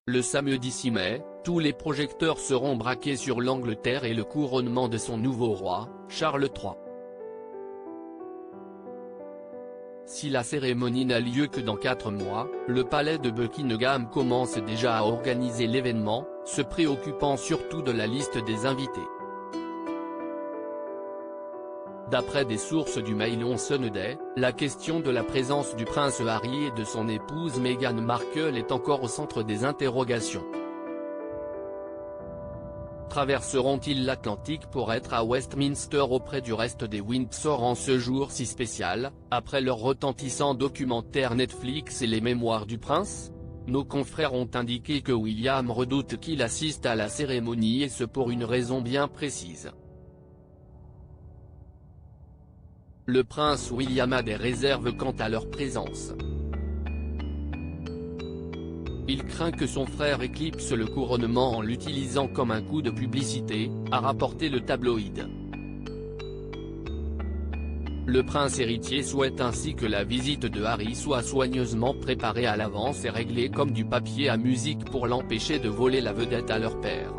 Le samedi 6 mai, tous les projecteurs seront braqués sur l'Angleterre et le couronnement de son nouveau roi, Charles III. Si la cérémonie n'a lieu que dans 4 mois, le palais de Buckingham commence déjà à organiser l'événement, se préoccupant surtout de la liste des invités. D'après des sources du Mail on Sunday, la question de la présence du prince Harry et de son épouse Meghan Markle est encore au centre des interrogations. Traverseront-ils l'Atlantique pour être à Westminster auprès du reste des Windsor en ce jour si spécial, après leur retentissant documentaire Netflix et les Mémoires du Prince? Nos confrères ont indiqué que William redoute qu'il assiste à la cérémonie et ce pour une raison bien précise. Le prince William a des réserves quant à leur présence. Il craint que son frère éclipse le couronnement en l'utilisant comme un coup de publicité, a rapporté le tabloïd. Le prince héritier souhaite ainsi que la visite de Harry soit soigneusement préparée à l'avance et réglée comme du papier à musique pour l'empêcher de voler la vedette à leur père.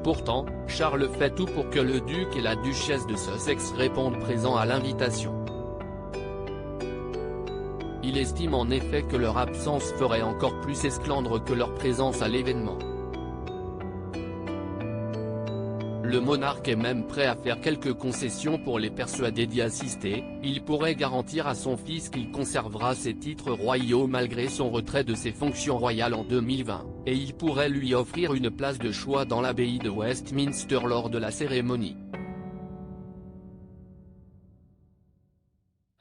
Pourtant, Charles fait tout pour que le duc et la duchesse de Sussex répondent présents à l'invitation. Il estime en effet que leur absence ferait encore plus esclandre que leur présence à l'événement. Le monarque est même prêt à faire quelques concessions pour les persuader d'y assister. Il pourrait garantir à son fils qu'il conservera ses titres royaux malgré son retrait de ses fonctions royales en 2020, et il pourrait lui offrir une place de choix dans l'abbaye de Westminster lors de la cérémonie.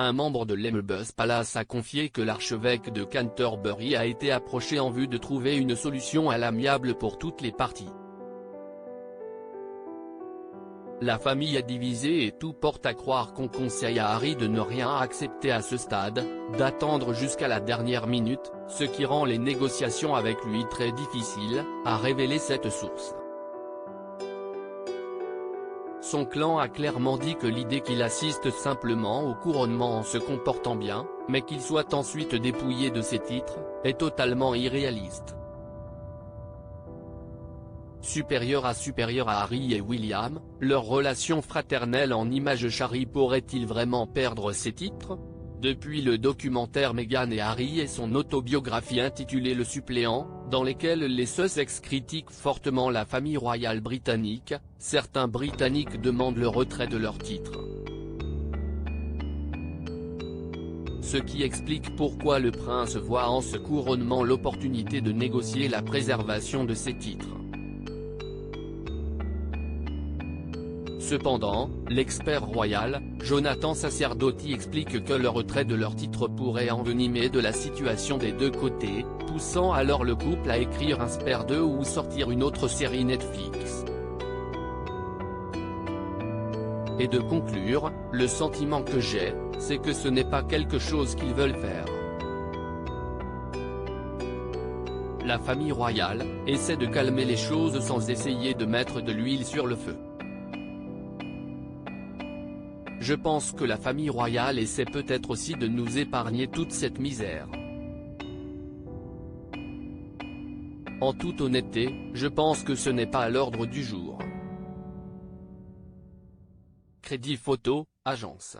Un membre de l'Elmhurst Palace a confié que l'archevêque de Canterbury a été approché en vue de trouver une solution à l'amiable pour toutes les parties. La famille est divisée et tout porte à croire qu'on conseille à Harry de ne rien accepter à ce stade, d'attendre jusqu'à la dernière minute, ce qui rend les négociations avec lui très difficiles, a révélé cette source. Son clan a clairement dit que l'idée qu'il assiste simplement au couronnement en se comportant bien, mais qu'il soit ensuite dépouillé de ses titres, est totalement irréaliste. Supérieur à Harry et William, leur relation fraternelle en image Harry pourrait-il vraiment perdre ses titres? Depuis le documentaire Meghan et Harry et son autobiographie intitulée Le Suppléant, dans lesquels les Sussex critiquent fortement la famille royale britannique, certains Britanniques demandent le retrait de leurs titres. Ce qui explique pourquoi le prince voit en ce couronnement l'opportunité de négocier la préservation de ses titres. Cependant, l'expert royal, Jonathan Sacerdoti explique que le retrait de leur titre pourrait envenimer de la situation des deux côtés, poussant alors le couple à écrire un Spare 2 ou sortir une autre série Netflix. Et de conclure, le sentiment que j'ai, c'est que ce n'est pas quelque chose qu'ils veulent faire. La famille royale essaie de calmer les choses sans essayer de mettre de l'huile sur le feu. Je pense que la famille royale essaie peut-être aussi de nous épargner toute cette misère. En toute honnêteté, je pense que ce n'est pas à l'ordre du jour. Crédit Photo, agence.